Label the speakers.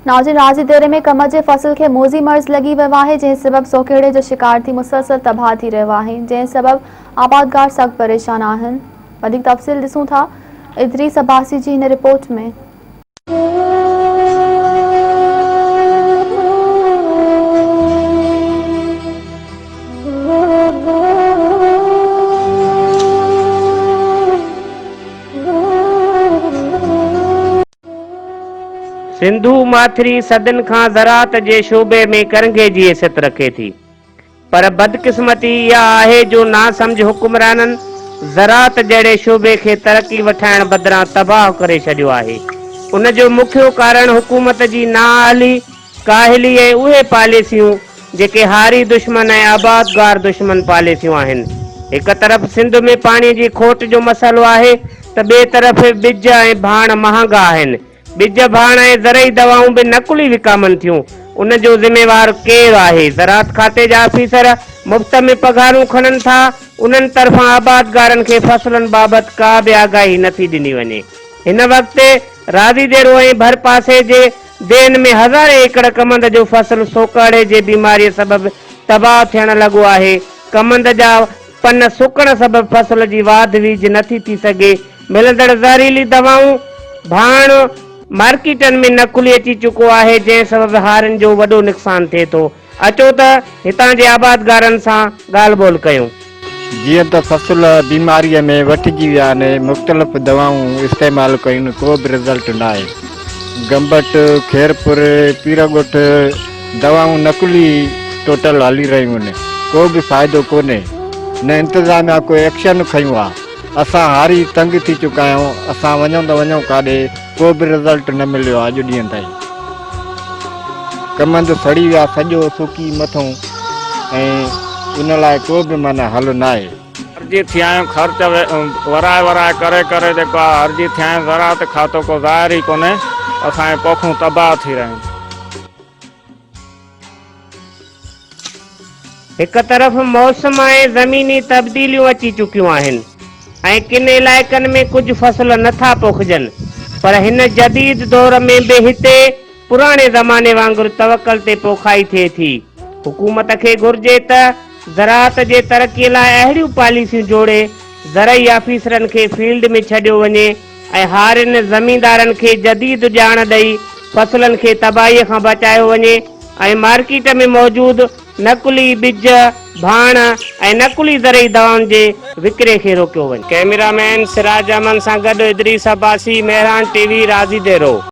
Speaker 1: नाज़रीन, राज़ी देरे में कम जे फसल के मोज़ी मर्ज़ लगी वियो आहे, जंहिं सबब सोकेड़े जो शिकार थी मुसलसल तबाह थी रहियो आहे, जंहिं सबब आबादगार सख़्त परेशान आहिनि। वधीक तफ़सील ॾिसूं था इदरीस अब्बासी जी हिन रिपोर्ट में।
Speaker 2: सिंधु माथिरी सदन खां ज़राअत जे शोबे में करंगे जी हैसियत रखे थी, पर बदकिस्मती इहा आहे जो नासमझ हुकुमराननि ज़राअत जहिड़े शोबे खे तरक़ी वठाइण बदिरां तबाह करे छॾियो आहे। उन जो मुख्य कारण हुकूमत जी नाअहली, काहिली ऐं उहे पॉलिसियूं जेके हारी दुश्मन ऐं आबादगार दुश्मन पॉलिसियूं आहिनि। हिक तरफ़ सिंध में पाणी जी खोट जो मसइलो आहे त ॿिए तरफ़ ॿिज ऐं भाण महांगा आहिनि। ॿिज, भाण ऐं ज़रई दवाऊं बि नकुली विकामनि थियूं। उन जो ज़िम्मेवार केरु आहे? ज़राअत खाते जा ऑफिसर मुफ़्त में पघारूं खणनि था, उन्हनि तरफ़ां आबादगारनि खे फसलनि बाबति का बि आगाही नथी ॾिनी वञे। हिन वक़्तु राज़ी देरो ऐं भर पासे जे देन में हज़ारे एकड़ कमंद जो फसल सोकाड़े जे बीमारीअ सबबि तबाह थियण लॻो आहे। कमंद जा पन सुकण सबबि फसल जी वाध वीज नथी थी सघे। मिलंदड़ ज़हरीली दवाऊं, भाण मार्केटनि में नकुली अची चुको आहे, जंहिं सबबि हारियुनि जो वॾो नुक़सान थिए थो। अचो त हितां जे आबादगारनि सां ॻाल्हि ॿोल कयूं।
Speaker 3: जीअं त फसल बीमारीअ में वठिजी विया आहिनि, मुख़्तलिफ़ दवाऊं इस्तेमालु कयूं, को बि रिज़ल्ट न आहे। गंबट, खेरपुर, पीरगुट दवाऊं नकुली टोटल हली रहियूं आहिनि, को बि फ़ाइदो कोन्हे। न इंतिज़ामिया कोई एक्शन खयूं आहे। असां हारी तंग थी चुका आहियूं। असां वञूं त वञूं काॾे, को बि रिज़ल्ट न मिलियो आहे अॼु ॾींहं ताईं। कमंद सड़ी विया, सॼो सुकी मथूं, ऐं उन लाइ को बि माना हल न आहे।
Speaker 4: हरजी थिया आहियूं, ख़र्च वराए वराए करे करे जेको आहे हरजी थिया आहियूं। ज़राअत खातो को ज़ाहिर ई कोन्हे। असांजे पोखूं तबाह थी रहियूं।
Speaker 2: हिक तरफ़ मौसम ऐं ज़मीनी तब्दीलियूं अची चुकियूं आहिनि ऐं किन इलाइक़नि में कुझु फसल नथा पोखजनि, पर हिन जदीद दौर में बि हिते पुराणे ज़माने वांगुरु तवक्कल ते पोखाई थिए थी। हुकूमत खे घुर्जे त ज़राअत जे तरक़ीअ लाइ अहिड़ियूं पॉलिसियूं जोड़े ज़रई ऑफिसरनि खे फील्ड में छॾियो वञे ऐं हारियुनि ज़मींदारनि खे जदीद ॼाण ॾेई फसलनि खे तबाहीअ खां बचायो वञे ऐं मार्केट में मौजूदु नकुली ॿिज, भाण ऐं नकुली ज़रई दवाउनि जे विकिरे खे रोकियो वञे। कैमरामैन सिराज अमन सां गॾु इदरीस अब्बासी, मेहरान टीवी, राज़ी देरो।